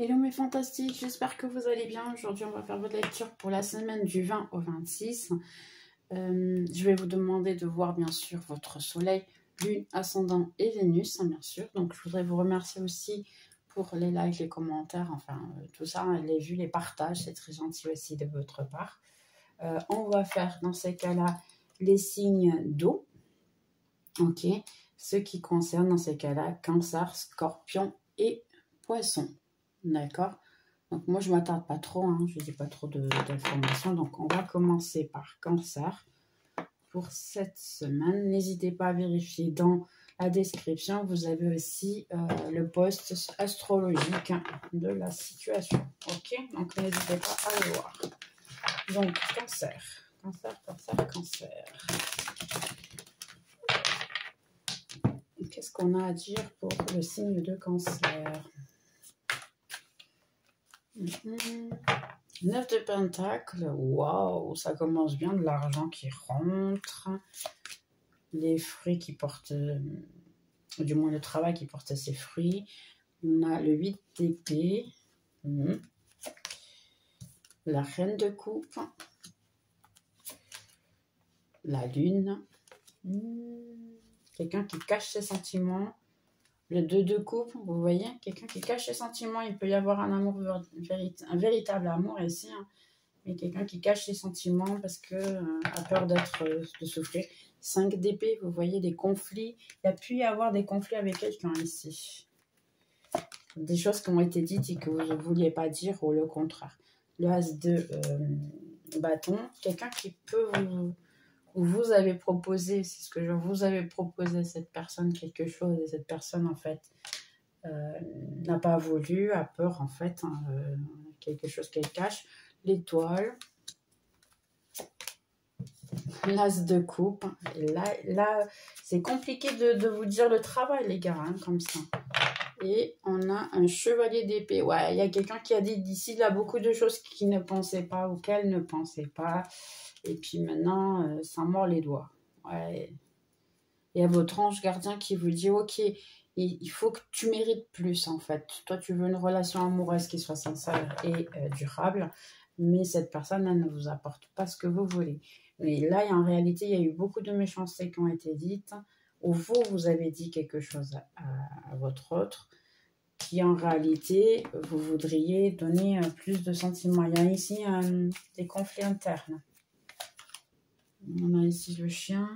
Hello mes fantastiques, j'espère que vous allez bien. Aujourd'hui, on va faire votre lecture pour la semaine du 20 au 26. Je vais vous demander de voir bien sûr votre soleil, lune, ascendant et Vénus, hein, bien sûr. Donc, je voudrais vous remercier aussi pour les likes, les commentaires, enfin tout ça, les vues, les partages. C'est très gentil aussi de votre part. On va faire dans ces cas-là les signes d'eau. Ok, ce qui concerne dans ces cas-là Cancer, Scorpion et Poisson. D'accord. Donc moi je ne m'attarde pas trop, hein, je ne dis pas trop d'informations. Donc on va commencer par Cancer pour cette semaine. N'hésitez pas à vérifier dans la description. Vous avez aussi le post astrologique de la situation. Ok, donc n'hésitez pas à le voir. Donc Cancer, Cancer, Cancer, Cancer. Qu'est-ce qu'on a à dire pour le signe de Cancer? 9 de Pentacles, waouh, ça commence bien, de l'argent qui rentre, les fruits qui portent, du moins le travail qui porte ses fruits. On a le 8 d'épée, la reine de coupe, la lune, quelqu'un qui cache ses sentiments. Le 2 de coupe, vous voyez, quelqu'un qui cache ses sentiments. Il peut y avoir un amour, un véritable amour ici, hein, mais quelqu'un qui cache ses sentiments parce que a peur de souffrir. 5 d'épée, vous voyez, des conflits. Il y a pu y avoir des conflits avec quelqu'un ici. Des choses qui ont été dites et que vous ne vouliez pas dire ou le contraire. Le as de bâton, quelqu'un qui peut vous avez proposé, c'est ce que vous avez proposé à cette personne quelque chose et cette personne en fait n'a pas voulu, a peur en fait, hein, quelque chose qu'elle cache. L'étoile, l'as de coupe, et là c'est compliqué de vous dire le travail les gars, hein, comme ça. Et on a un chevalier d'épée. Ouais, il y a quelqu'un qui a dit d'ici là beaucoup de choses qu'il ne pensait pas ou qu'elle ne pensait pas. Et puis maintenant, ça mord les doigts. Ouais. Il y a votre ange gardien qui vous dit, ok, il faut que tu mérites plus en fait. Toi, tu veux une relation amoureuse qui soit sincère et durable. Mais cette personne, elle ne vous apporte pas ce que vous voulez. Mais là, en réalité, il y a eu beaucoup de méchancetés qui ont été dites. Ou vous avez dit quelque chose à votre autre qui en réalité, vous voudriez donner plus de sentiments. Il y a ici des conflits internes. On a ici le chien,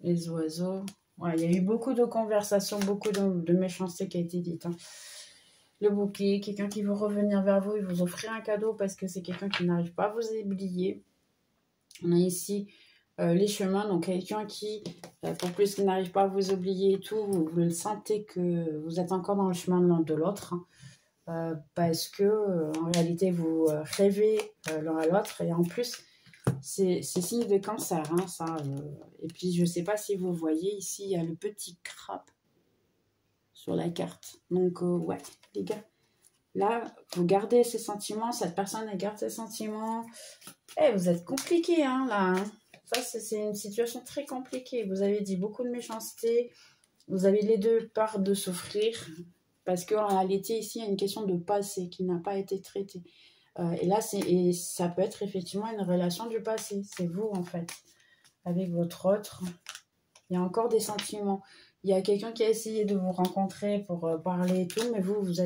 les oiseaux. Ouais, il y a eu beaucoup de conversations, beaucoup de méchanceté qui a été dite. Hein. Le bouquet, quelqu'un qui veut revenir vers vous et vous offrir un cadeau parce que c'est quelqu'un qui n'arrive pas à vous oublier. On a ici les chemins, donc quelqu'un qui, pour plus qu'il n'arrive pas à vous oublier et tout, vous le sentez que vous êtes encore dans le chemin de l'un de l'autre. Hein, parce que en réalité, vous rêvez l'un à l'autre et en plus, c'est signe de Cancer, hein, ça. Et puis, je ne sais pas si vous voyez, ici, il y a le petit crabe sur la carte. Donc, ouais, les gars. Là, vous gardez ces sentiments. Cette personne, elle garde ses sentiments. Eh, vous êtes compliqué, hein, là. Hein. Ça, c'est une situation très compliquée. Vous avez dit beaucoup de méchanceté. Vous avez les deux parts de souffrir. Parce qu'en réalité, ici, il y a une question de passé qui n'a pas été traitée. Et là, ça peut être effectivement une relation du passé. C'est vous, en fait, avec votre autre. Il y a encore des sentiments. Il y a quelqu'un qui a essayé de vous rencontrer pour parler et tout, mais vous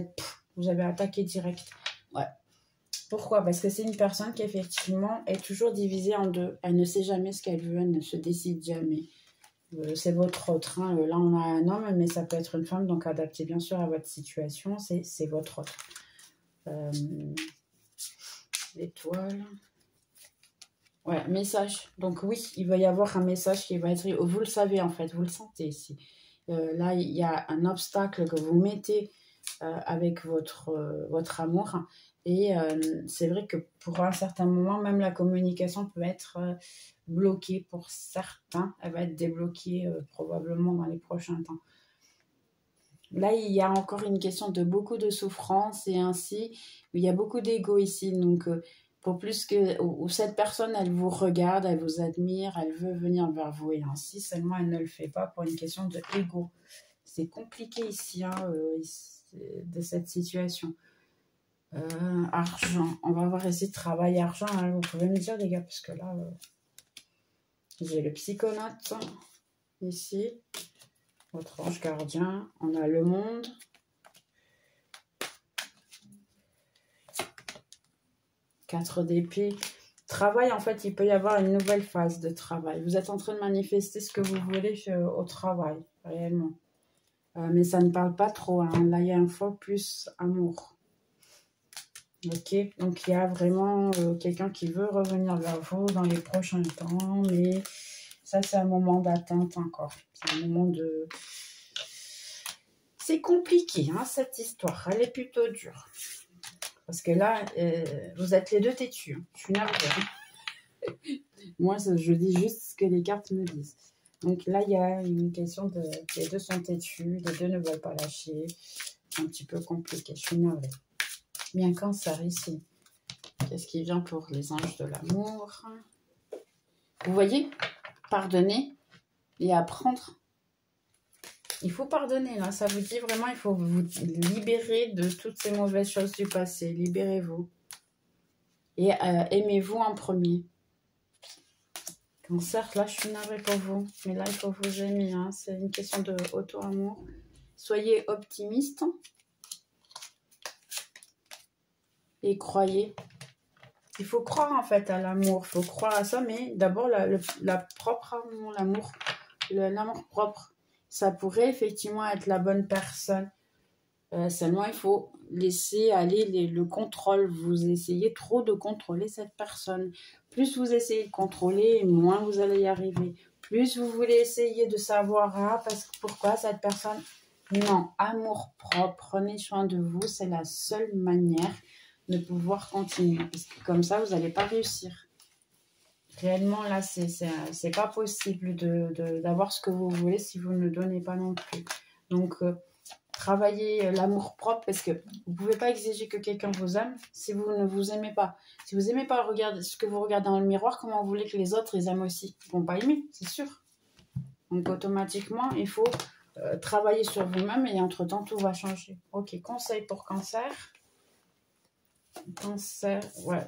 avez attaqué direct. Ouais. Pourquoi? Parce que c'est une personne qui, effectivement, est toujours divisée en deux. Elle ne sait jamais ce qu'elle veut, elle ne se décide jamais. C'est votre autre. Hein. Là, on a un homme, mais ça peut être une femme, donc adaptez bien sûr à votre situation. C'est votre autre. L'étoile. Ouais, message. Donc oui, il va y avoir un message qui va être... Vous le savez en fait, vous le sentez ici. Là, il y a un obstacle que vous mettez avec votre amour. Et c'est vrai que pour un certain moment, même la communication peut être bloquée pour certains. Elle va être débloquée probablement dans les prochains temps. Là, il y a encore une question de beaucoup de souffrance et ainsi, il y a beaucoup d'ego ici. Donc, pour plus que où cette personne, elle vous regarde, elle vous admire, elle veut venir vers vous et ainsi, seulement elle ne le fait pas pour une question de ego. C'est compliqué ici. Hein, de cette situation. Argent, on va voir ici travail, argent, hein, vous pouvez me dire les gars, parce que là, j'ai le psychonaute, ici, votre ange gardien, on a le monde, 4 d'épée. Travail, en fait, il peut y avoir une nouvelle phase de travail. Vous êtes en train de manifester ce que vous voulez au travail, réellement. Mais ça ne parle pas trop, hein. Là, il y a un focus amour. Ok, donc il y a vraiment quelqu'un qui veut revenir vers vous dans les prochains temps, mais ça, c'est un moment d'attente encore. C'est un moment de... C'est compliqué, hein, cette histoire. Elle est plutôt dure. Parce que là, vous êtes les deux têtus. Hein. Je suis navrée. Moi, je dis juste ce que les cartes me disent. Donc là, il y a une question de... Les deux sont têtus, les deux ne veulent pas lâcher. C'est un petit peu compliqué, je suis navrée. Bien Cancer ici. Qu'est-ce qui vient pour les anges de l'amour? Vous voyez? Pardonner et apprendre. Il faut pardonner, là. Ça vous dit vraiment, il faut vous libérer de toutes ces mauvaises choses du passé. Libérez-vous. Et aimez-vous en premier. Cancer, là, je suis navrée pour vous. Mais là, il faut vous aimer. Hein. C'est une question de auto-amour. Soyez optimiste. Et croyez. Il faut croire en fait à l'amour, il faut croire à ça, mais d'abord la propre amour, l'amour propre, ça pourrait effectivement être la bonne personne. Seulement il faut laisser aller le contrôle. Vous essayez trop de contrôler cette personne. Plus vous essayez de contrôler, moins vous allez y arriver. Plus vous voulez essayer de savoir pourquoi cette personne. Non, amour propre, prenez soin de vous, c'est la seule manière de pouvoir continuer, parce que comme ça vous n'allez pas réussir. Réellement là c'est pas possible d'avoir ce que vous voulez si vous ne le donnez pas non plus. Donc travaillez l'amour propre, parce que vous pouvez pas exiger que quelqu'un vous aime si vous ne vous aimez pas. Si vous aimez pas ce que vous regardez dans le miroir, comment vous voulez que les autres les aiment aussi? Ils vont pas aimer, c'est sûr. Donc automatiquement il faut travailler sur vous-même, et entre temps tout va changer. Ok, conseil pour Cancer. Cancer, ouais.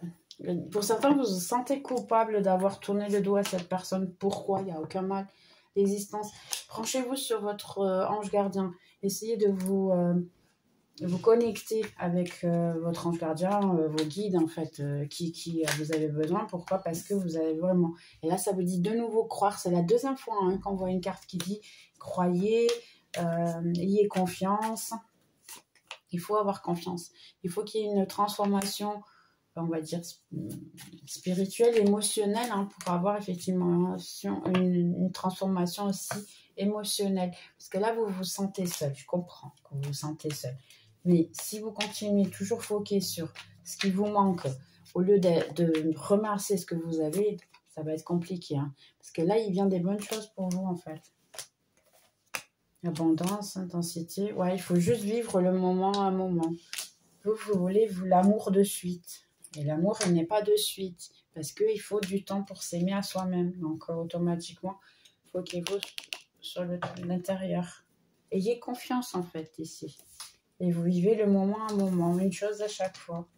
Pour certains, vous vous sentez coupable d'avoir tourné le dos à cette personne. Pourquoi? Il n'y a aucun mal d'existence. Branchez-vous sur votre ange gardien. Essayez de vous connecter avec votre ange gardien, vos guides, en fait, qui vous avez besoin. Pourquoi? Parce que vous avez vraiment... Et là, ça vous dit de nouveau croire. C'est la deuxième fois hein, qu'on voit une carte qui dit croyez, ayez confiance. Il faut avoir confiance. Il faut qu'il y ait une transformation, on va dire, spirituelle, émotionnelle, hein, pour avoir effectivement une transformation aussi émotionnelle. Parce que là, vous vous sentez seul. Je comprends que vous vous sentez seul. Mais si vous continuez toujours focus sur ce qui vous manque, au lieu de remercier ce que vous avez, ça va être compliqué. Hein. Parce que là, il vient des bonnes choses pour vous, en fait. Abondance, intensité. Ouais, il faut juste vivre le moment à moment. Vous voulez l'amour de suite. Et l'amour, il n'est pas de suite. Parce qu'il faut du temps pour s'aimer à soi-même. Donc, automatiquement, il faut qu'il faut sur l'intérieur. Ayez confiance, en fait, ici. Et vous vivez le moment à moment. Une chose à chaque fois.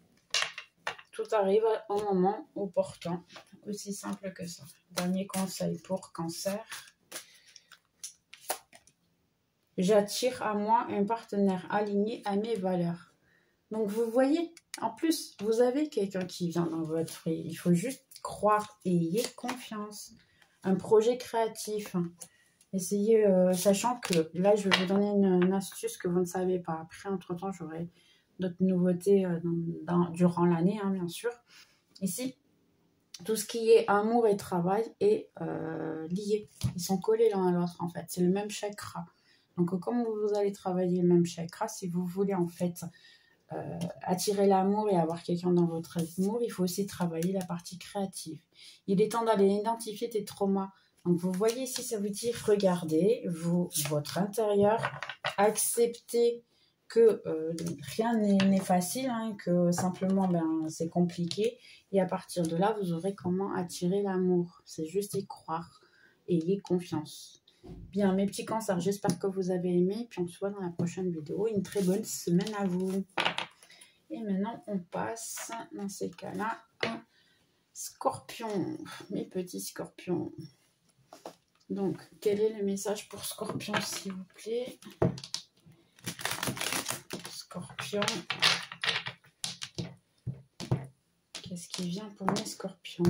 Tout arrive au moment opportun. Aussi simple que ça. Dernier conseil pour Cancer. J'attire à moi un partenaire aligné à mes valeurs. Donc, vous voyez, en plus, vous avez quelqu'un qui vient dans votre vie. Il faut juste croire et ayez confiance. Un projet créatif. Essayez, sachant que là, je vais vous donner une astuce que vous ne savez pas. Après, entre-temps, j'aurai d'autres nouveautés durant l'année, hein, bien sûr. Ici, tout ce qui est amour et travail est lié. Ils sont collés l'un à l'autre, en fait. C'est le même chakra. Donc, comme vous allez travailler le même chakra, si vous voulez en fait attirer l'amour et avoir quelqu'un dans votre amour, il faut aussi travailler la partie créative. Il est temps d'aller identifier tes traumas. Donc, vous voyez ici, ça veut dire regardez votre intérieur, acceptez que rien n'est facile, hein, que simplement c'est compliqué. Et à partir de là, vous aurez comment attirer l'amour. C'est juste y croire et ayez confiance. Bien, mes petits cancers, j'espère que vous avez aimé. Puis on se voit dans la prochaine vidéo. Une très bonne semaine à vous. Et maintenant, on passe, dans ces cas-là, à Scorpion. Mes petits scorpions. Donc, quel est le message pour Scorpion, s'il vous plaît? Scorpion. Qu'est-ce qui vient pour mes scorpions?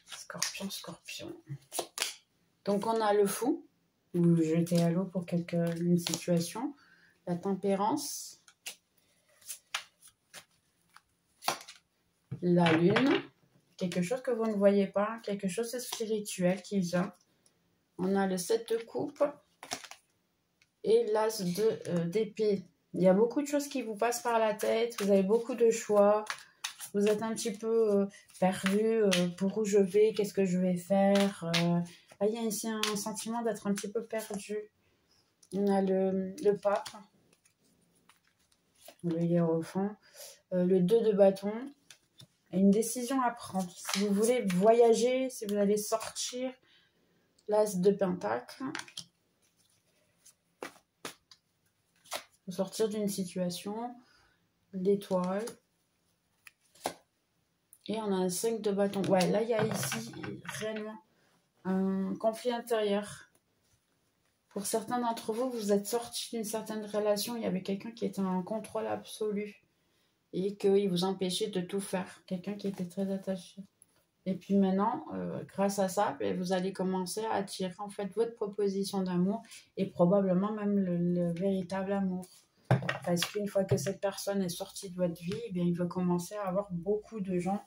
Scorpion, scorpion. Donc, on a le fou. Vous vous jetez à l'eau pour une situation. La tempérance. La lune. Quelque chose que vous ne voyez pas. Quelque chose de spirituel qui vient. On a le 7 de coupe. Et l'as d'épée. Il y a beaucoup de choses qui vous passent par la tête. Vous avez beaucoup de choix. Vous êtes un petit peu perdu pour où je vais, qu'est-ce que je vais faire. Il y a ici un sentiment d'être un petit peu perdu. On a le pape, le hiérophant, le 2 de bâton. Et une décision à prendre. Si vous voulez voyager, si vous allez sortir, l'as de pentacle. Sortir d'une situation, l'étoile. Et on a un 5 de bâton. Ouais, là, il y a ici réellement un conflit intérieur. Pour certains d'entre vous, vous êtes sortis d'une certaine relation. Il y avait quelqu'un qui était en contrôle absolu. Et qu'il vous empêchait de tout faire. Quelqu'un qui était très attaché. Et puis maintenant, grâce à ça, vous allez commencer à attirer en fait votre proposition d'amour. Et probablement même le véritable amour. Parce qu'une fois que cette personne est sortie de votre vie, il va commencer à avoir beaucoup de gens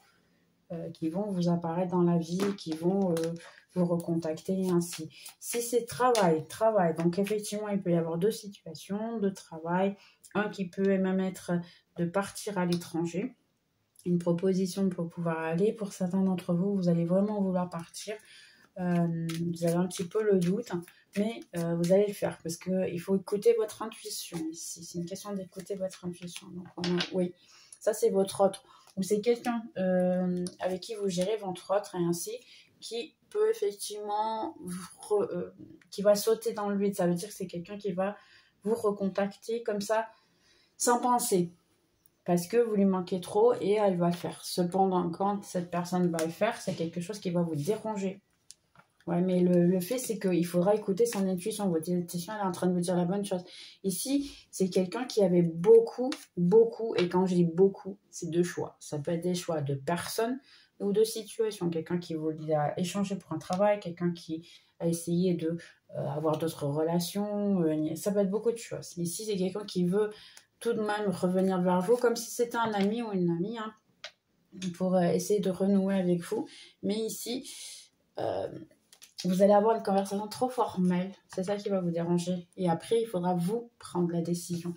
qui vont vous apparaître dans la vie, qui vont vous recontacter et ainsi. Si c'est travail, donc effectivement, il peut y avoir deux situations de travail. Un qui peut même être de partir à l'étranger. Une proposition pour pouvoir aller. Pour certains d'entre vous, vous allez vraiment vouloir partir. Vous avez un petit peu le doute, mais vous allez le faire parce qu'il faut écouter votre intuition ici. C'est une question d'écouter votre intuition. Donc, oui, ça c'est votre autre. Ou c'est quelqu'un avec qui vous gérez votre autre et ainsi, qui peut effectivement, qui va sauter dans le vide. Ça veut dire que c'est quelqu'un qui va vous recontacter comme ça, sans penser. Parce que vous lui manquez trop et elle va le faire. Cependant, quand cette personne va le faire, c'est quelque chose qui va vous déranger. Ouais, mais le fait, c'est qu'il faudra écouter son intuition. Votre intuition, elle est en train de vous dire la bonne chose. Ici, c'est quelqu'un qui avait beaucoup, et quand je dis beaucoup, c'est deux choix. Ça peut être des choix de personnes ou de situations. Quelqu'un qui voulait échanger pour un travail, quelqu'un qui a essayé de avoir d'autres relations. Ça peut être beaucoup de choses. Mais ici, c'est quelqu'un qui veut tout de même revenir vers vous, comme si c'était un ami ou une amie, hein, pour essayer de renouer avec vous. Mais ici... vous allez avoir une conversation trop formelle. C'est ça qui va vous déranger. Et après, il faudra vous prendre la décision.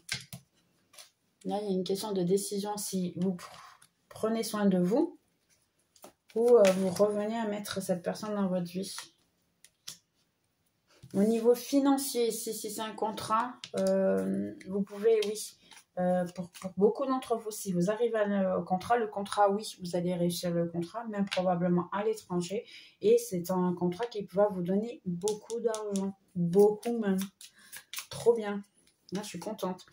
Là, il y a une question de décision si vous prenez soin de vous ou vous revenez à mettre cette personne dans votre vie. Au niveau financier, ici, si c'est un contrat, vous pouvez, oui. Pour beaucoup d'entre vous, si vous arrivez au contrat, le contrat, oui, vous allez réussir le contrat, même probablement à l'étranger. Et c'est un contrat qui va vous donner beaucoup d'argent. Beaucoup même. Trop bien. Là, je suis contente.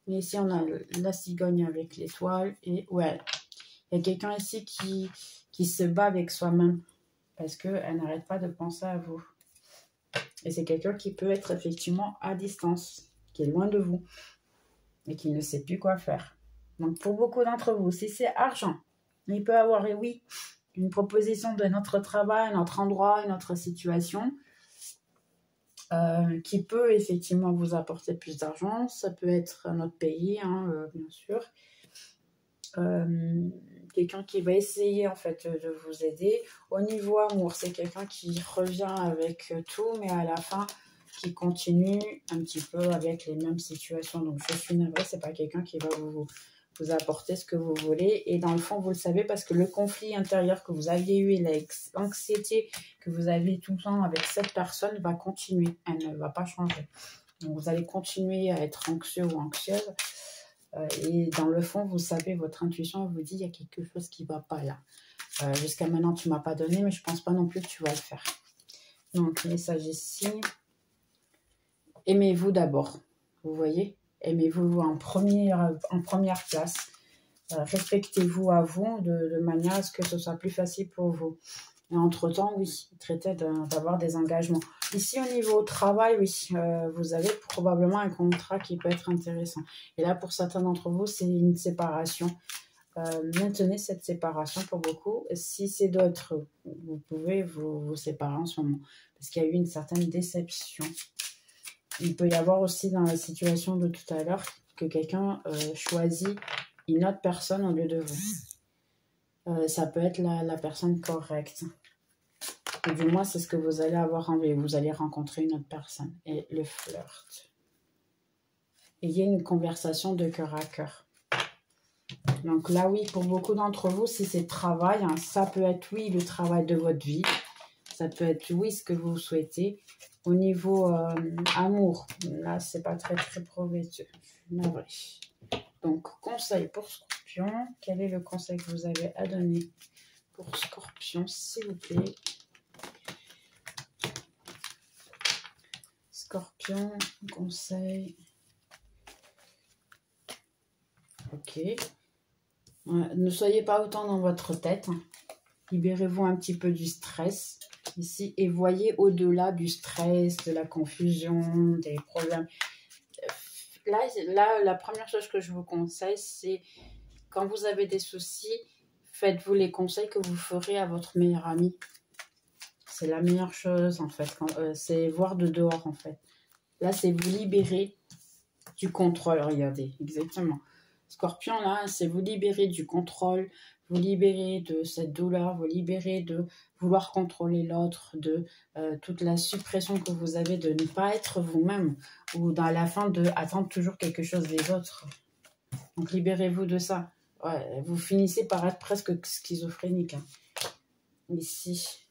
Et ici, on a la cigogne avec l'étoile. Et ouais, il y a quelqu'un ici qui se bat avec soi-même. Parce qu'elle n'arrête pas de penser à vous. Et c'est quelqu'un qui peut être effectivement à distance, qui est loin de vous. Et qui ne sait plus quoi faire. Donc, pour beaucoup d'entre vous, si c'est argent, il peut avoir, et oui, une proposition de notre travail, notre endroit, notre situation, qui peut effectivement vous apporter plus d'argent. Ça peut être notre pays, hein, bien sûr. Quelqu'un qui va essayer, en fait, de vous aider. Au niveau amour, c'est quelqu'un qui revient avec tout, mais à la fin... qui continue un petit peu avec les mêmes situations. Donc, je suis navrée, c'est pas quelqu'un qui va vous apporter ce que vous voulez. Et dans le fond, vous le savez, parce que le conflit intérieur que vous aviez eu et l'anxiété que vous avez tout le temps avec cette personne va continuer. Elle ne va pas changer. Donc, vous allez continuer à être anxieux ou anxieuse. Et dans le fond, vous savez, votre intuition vous dit il y a quelque chose qui ne va pas là. Jusqu'à maintenant, tu ne m'as pas donné, mais je ne pense pas non plus que tu vas le faire. Donc, message ici. Aimez-vous d'abord. Vous voyez? Aimez-vous en première place. Respectez-vous à vous de manière à ce que ce soit plus facile pour vous. Et entre-temps, oui, traitez d'avoir des engagements. Ici, au niveau travail, oui, vous avez probablement un contrat qui peut être intéressant. Et là, pour certains d'entre vous, c'est une séparation. Maintenez cette séparation pour beaucoup. Si c'est d'autres, vous pouvez vous séparer en ce moment. Parce qu'il y a eu une certaine déception. Il peut y avoir aussi dans la situation de tout à l'heure que quelqu'un choisit une autre personne au lieu de vous. Ça peut être la personne correcte. Et du moins, c'est ce que vous allez avoir envie. Vous allez rencontrer une autre personne. Et le flirt. Ayez une conversation de cœur à cœur. Donc là, oui, pour beaucoup d'entre vous, si c'est travail, hein, ça peut être, oui, le travail de votre vie. Ça peut être, oui, ce que vous souhaitez. Au niveau amour, là, c'est pas très prometteur. Navré. Donc, conseil pour Scorpion. Quel est le conseil que vous avez à donner pour Scorpion, s'il vous plaît? Scorpion, conseil. Ok. Ne soyez pas autant dans votre tête. Libérez-vous un petit peu du stress ici et voyez au-delà du stress, de la confusion, des problèmes. Là, la première chose que je vous conseille, c'est quand vous avez des soucis, faites-vous les conseils que vous ferez à votre meilleur ami. C'est la meilleure chose, en fait. C'est voir de dehors, en fait. Là, c'est vous libérer du contrôle. Regardez, exactement. Scorpion, là, c'est vous libérer du contrôle, vous libérer de cette douleur, vous libérer de vouloir contrôler l'autre, de toute la suppression que vous avez de ne pas être vous-même, ou dans la fin de attendre toujours quelque chose des autres. Donc, libérez-vous de ça. Ouais, vous finissez par être presque schizophrénique. Hein. Ici.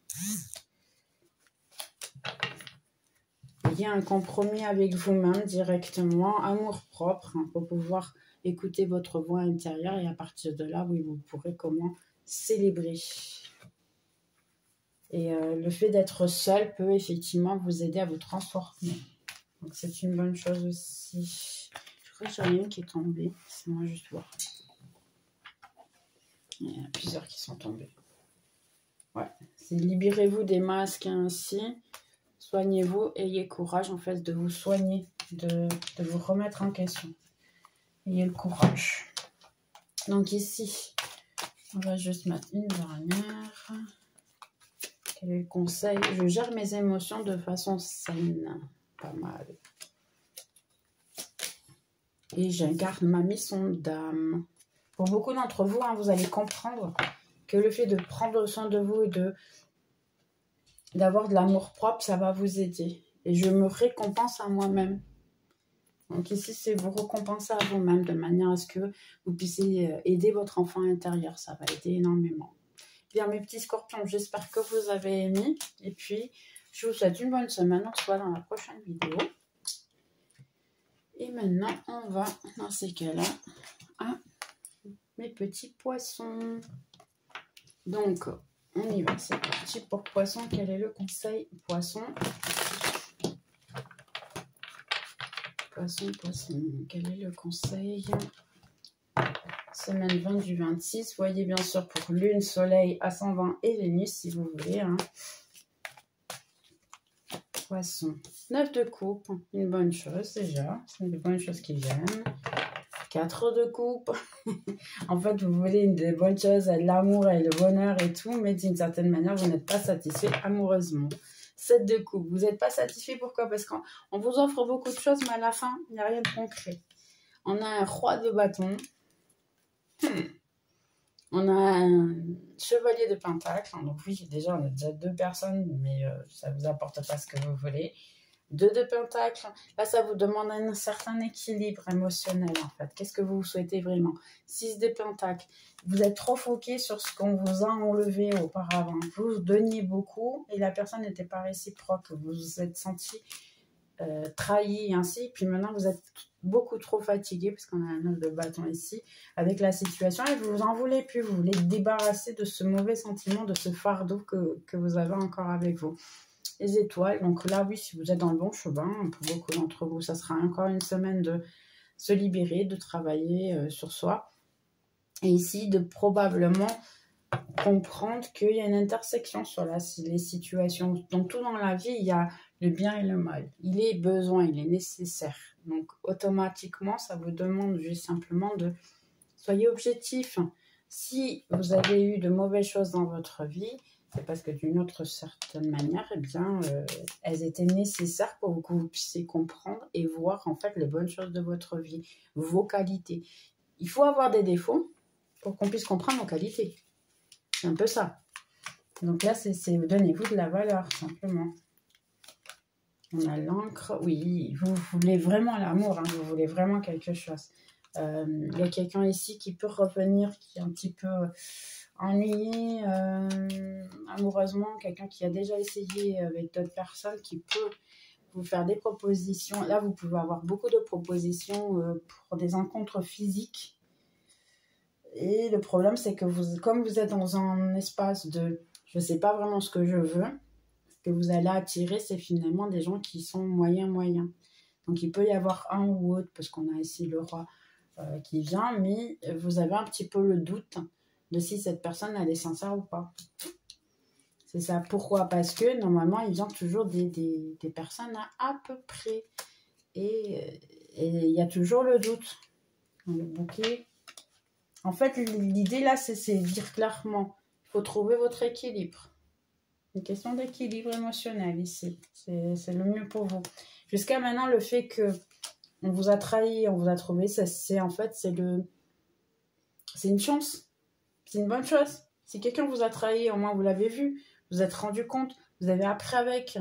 Il y a un compromis avec vous-même directement, amour propre, hein, pour pouvoir écouter votre voix intérieure et à partir de là, oui, vous pourrez comment célébrer. Et le fait d'être seul peut effectivement vous aider à vous transformer. Donc c'est une bonne chose aussi. Je crois que j'en ai une qui est tombée. C'est moi juste voir. Il y en a plusieurs qui sont tombés. Ouais. C'est libérez-vous des masques ainsi. Soignez-vous, ayez courage en fait de vous soigner, de vous remettre en question. Ayez le courage. Donc ici, on va juste mettre une dernière. Quel est le conseil? Je gère mes émotions de façon saine. Pas mal. Et j'incarne ma mission d'âme. Pour beaucoup d'entre vous, hein, vous allez comprendre que le fait de prendre soin de vous et d'avoir de l'amour propre, ça va vous aider. Et je me récompense à moi-même. Donc ici, c'est vous récompenser à vous-même de manière à ce que vous puissiez aider votre enfant intérieur. Ça va aider énormément. Bien, mes petits scorpions, j'espère que vous avez aimé. Et puis, je vous souhaite une bonne semaine. On se voit dans la prochaine vidéo. Et maintenant, on va, dans ces cas-là, à mes petits poissons. Donc, on y va. C'est parti pour poisson. Quel est le conseil poisson? Poisson. Quel est le conseil? Semaine 20 du 26. Voyez bien sûr pour Lune, Soleil, Ascendant et Vénus si vous voulez. Hein. Poisson. 9 de coupe. Une bonne chose déjà. C'est une bonne chose qui viennent. 4 de coupe. En fait, vous voulez des bonnes choses, de l'amour et le bonheur et tout, mais d'une certaine manière, vous n'êtes pas satisfait amoureusement. 7 de coupe. Vous n'êtes pas satisfait, pourquoi? Parce qu'on vous offre beaucoup de choses, mais à la fin, il n'y a rien de concret. On a un roi de bâton. On a un chevalier de pentacle. Donc oui, déjà, on a déjà 2 personnes, mais ça ne vous apporte pas ce que vous voulez. 2 de pentacle. Là, ça vous demande un certain équilibre émotionnel, en fait. Qu'est-ce que vous souhaitez vraiment? 6 de pentacle. Vous êtes trop foqué sur ce qu'on vous a enlevé auparavant. Vous donniez beaucoup et la personne n'était pas réciproque. Vous vous êtes senti trahi et ainsi. Puis maintenant, vous êtes beaucoup trop fatigué, parce qu'on a un 9 de bâton ici, avec la situation. Et vous en voulez plus. Vous voulez débarrasser de ce mauvais sentiment, de ce fardeau que vous avez encore avec vous. les étoiles. Donc là, oui, si vous êtes dans le bon chemin, pour beaucoup d'entre vous, ça sera encore une semaine de se libérer, de travailler sur soi. Et ici, de probablement comprendre qu'il y a une intersection sur les situations. Donc, tout dans la vie, il y a le bien et le mal. Il est besoin, il est nécessaire. Donc, automatiquement, ça vous demande juste simplement de... Soyez objectif. Si vous avez eu de mauvaises choses dans votre vie, c'est parce que d'une autre certaine manière, eh bien, elles étaient nécessaires pour que vous puissiez comprendre et voir en fait les bonnes choses de votre vie, vos qualités. Il faut avoir des défauts pour qu'on puisse comprendre nos qualités. C'est un peu ça. Donc là, c'est donnez-vous de la valeur, simplement. On a l'encre. Oui, vous voulez vraiment l'amour, hein, vous voulez vraiment quelque chose. Il y a quelqu'un ici qui peut revenir, qui est un petit peu ennuyé amoureusement, quelqu'un qui a déjà essayé avec d'autres personnes, qui peut vous faire des propositions. Là, vous pouvez avoir beaucoup de propositions pour des rencontres physiques. Et le problème, c'est que comme vous êtes dans un espace de « je ne sais pas vraiment ce que je veux », ce que vous allez attirer, c'est finalement des gens qui sont moyens. Donc, il peut y avoir un ou autre, parce qu'on a ici le roi qui vient, mais vous avez un petit peu le doute de si cette personne, elle est sincère ou pas. C'est ça. Pourquoi? Parce que, normalement, il vient toujours des personnes à peu près. Et il y a toujours le doute. Le bouquet... En fait, l'idée là, c'est dire clairement, il faut trouver votre équilibre. Une question d'équilibre émotionnel ici. C'est le mieux pour vous. Jusqu'à maintenant, le fait que on vous a trahi, on vous a trouvé, c'est en fait, c'est une chance. C'est une bonne chose. Si quelqu'un vous a trahi, au moins vous l'avez vu, vous êtes rendu compte, vous avez appris avec.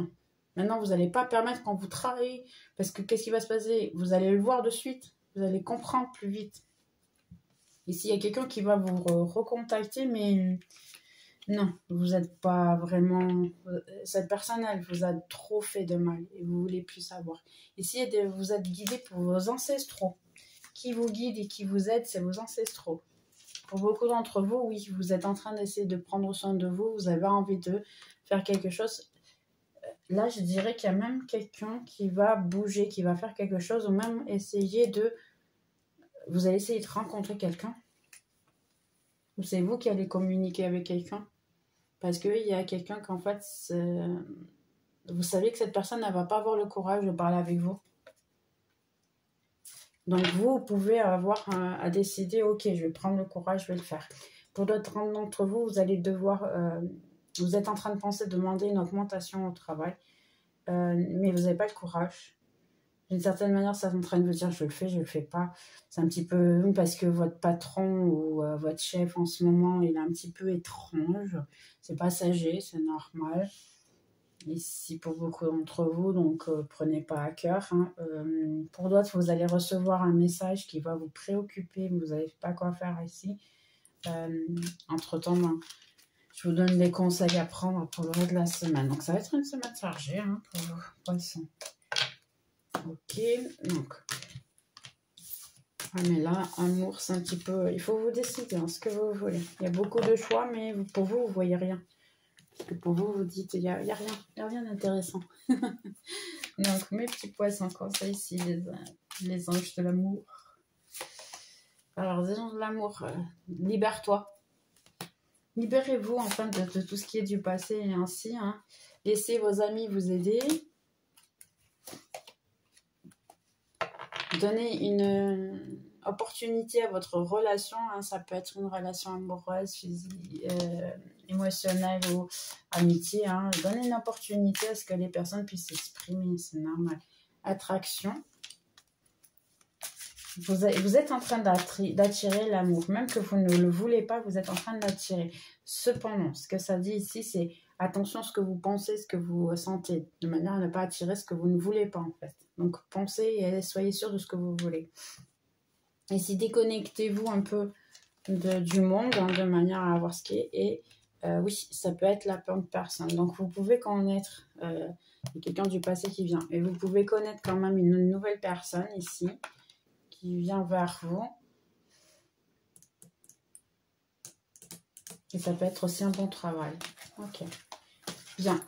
Maintenant, vous n'allez pas permettre qu'on vous trahit. Parce que qu'est-ce qui va se passer? Vous allez le voir de suite. Vous allez comprendre plus vite. Ici, il y a quelqu'un qui va vous recontacter, mais non, vous n'êtes pas vraiment... Cette personne, elle vous a trop fait de mal et vous ne voulez plus savoir. Ici, vous êtes guidé pour vos ancestraux. Qui vous guide et qui vous aide, c'est vos ancestraux. Pour beaucoup d'entre vous, oui, vous êtes en train d'essayer de prendre soin de vous, vous avez envie de faire quelque chose. Là, je dirais qu'il y a même quelqu'un qui va bouger, qui va faire quelque chose, ou même essayer de... Vous allez essayer de rencontrer quelqu'un. Ou c'est vous qui allez communiquer avec quelqu'un. Parce qu'il y a quelqu'un qu'en fait, vous savez que cette personne, elle ne va pas avoir le courage de parler avec vous. Donc, vous pouvez avoir à décider, ok, je vais prendre le courage, je vais le faire. Pour d'autres d'entre vous, vous allez devoir... vous êtes en train de penser demander une augmentation au travail. Mais vous n'avez pas le courage. D'une certaine manière, ça est en train de vous dire je le fais pas. C'est un petit peu parce que votre patron ou votre chef en ce moment, il est un petit peu étrange. C'est passager, c'est normal. Ici pour beaucoup d'entre vous, donc prenez pas à cœur. Hein. Pour d'autres, vous allez recevoir un message qui va vous préoccuper, vous n'avez pas quoi faire ici. Entre-temps, je vous donne des conseils à prendre pour le reste de la semaine. Donc ça va être une semaine chargée hein, pour vos poissons. Ok, donc, mais là, amour, c'est un petit peu, il faut vous décider hein, ce que vous voulez. Il y a beaucoup de choix, mais pour vous, vous voyez rien. Parce que pour vous, vous dites, il y a rien d'intéressant. Donc, mes petits poissons, comme ça ici, les anges de l'amour. Alors, les anges de l'amour, libère-toi. Libérez-vous, enfin, de tout ce qui est du passé et ainsi. Hein. Laissez vos amis vous aider. Donnez une opportunité à votre relation. Hein. Ça peut être une relation amoureuse, physique, émotionnelle ou amitié. Hein. Donnez une opportunité à ce que les personnes puissent s'exprimer. C'est normal. Attraction. Vous êtes en train d'attirer l'amour. Même que vous ne le voulez pas, vous êtes en train de l'attirer. Cependant, ce que ça dit ici, c'est attention à ce que vous pensez, ce que vous sentez. De manière à ne pas attirer ce que vous ne voulez pas, en fait. Donc, pensez et soyez sûr de ce que vous voulez. Ici, déconnectez-vous un peu du monde, hein, de manière à voir ce qui est. Et oui, ça peut être la bonne personne. Donc, vous pouvez connaître quelqu'un du passé qui vient. Et vous pouvez connaître quand même une nouvelle personne ici qui vient vers vous. Et ça peut être aussi un bon travail. Ok. Bien.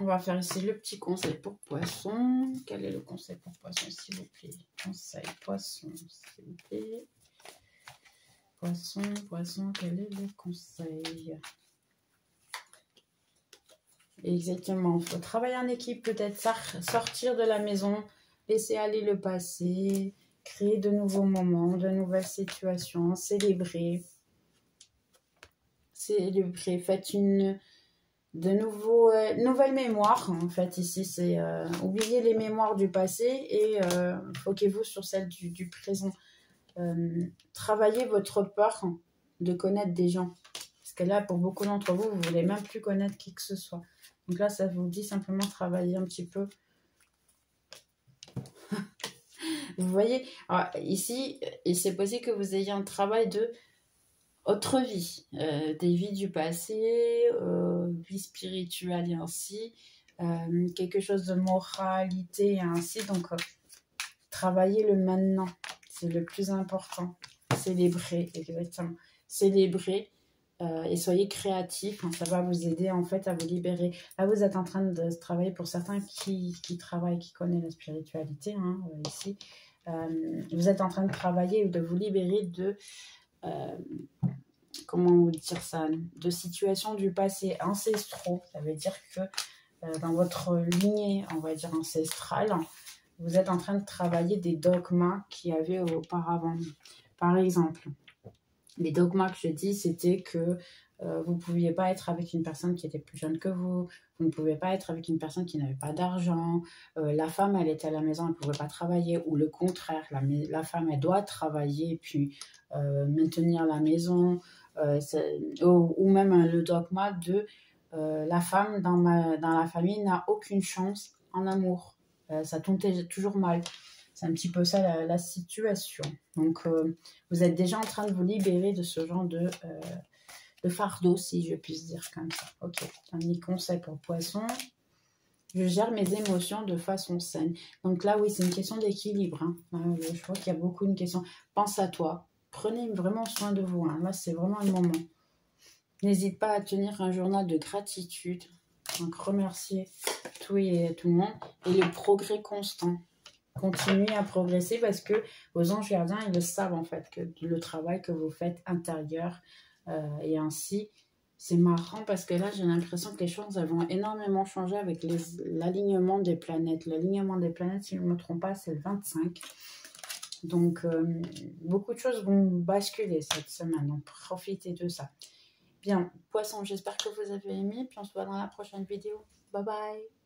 On va faire ici le petit conseil pour poisson. Quel est le conseil pour poisson, s'il vous plaît? Conseil poisson, s'il vous plaît. Poisson, poisson, quel est le conseil? Exactement, il faut travailler en équipe, peut-être sortir de la maison, laisser aller le passé, créer de nouveaux moments, de nouvelles situations, célébrer. Célébrer, faites nouvelles mémoires. En fait, ici, c'est oublier les mémoires du passé et foquez-vous sur celles du présent. Travaillez votre peur de connaître des gens. Parce que là, pour beaucoup d'entre vous, vous ne voulez même plus connaître qui que ce soit. Donc là, ça vous dit simplement travailler un petit peu. Vous voyez, alors, ici, c'est possible que vous ayez un travail de autre vie, des vies du passé, vie spirituelle et ainsi, quelque chose de moralité et ainsi. Donc, travaillez le maintenant, c'est le plus important. Célébrez, exactement. Célébrez et soyez créatifs, hein, ça va vous aider en fait à vous libérer. Là, vous êtes en train de travailler pour certains qui travaillent, qui connaissent la spiritualité, hein, ici. Vous êtes en train de travailler ou de vous libérer de... comment vous dire ça, de situations du passé ancestraux. Ça veut dire que dans votre lignée, on va dire ancestrale, vous êtes en train de travailler des dogmas qu'il y avait auparavant. Par exemple, les dogmas que je dis, c'était que vous ne pouviez pas être avec une personne qui était plus jeune que vous, vous ne pouvez pas être avec une personne qui n'avait pas d'argent, la femme, elle était à la maison, elle ne pouvait pas travailler, ou le contraire, la femme, elle doit travailler, puis maintenir la maison, ou même le dogma de la femme dans la famille n'a aucune chance en amour. Ça tombe toujours mal. C'est un petit peu ça la situation. Donc, vous êtes déjà en train de vous libérer de ce genre de fardeau, si je puis dire comme ça. Ok, un petit conseil pour poisson. Je gère mes émotions de façon saine. Donc là, oui, c'est une question d'équilibre. Hein. Je vois qu'il y a beaucoup de questions. Pense à toi. Prenez vraiment soin de vous. Hein. Là, c'est vraiment le moment. N'hésite pas à tenir un journal de gratitude. Donc, remercier tout et tout le monde. Et le progrès constant. Continuez à progresser parce que vos anges gardiens, ils le savent en fait, que le travail que vous faites intérieur et ainsi, c'est marrant parce que là, j'ai l'impression que les choses elles vont énormément changer avec l'alignement des planètes. L'alignement des planètes, si je ne me trompe pas, c'est le 25. Donc, beaucoup de choses vont basculer cette semaine. Donc, profitez de ça. Bien, poisson, j'espère que vous avez aimé. Puis on se voit dans la prochaine vidéo. Bye bye.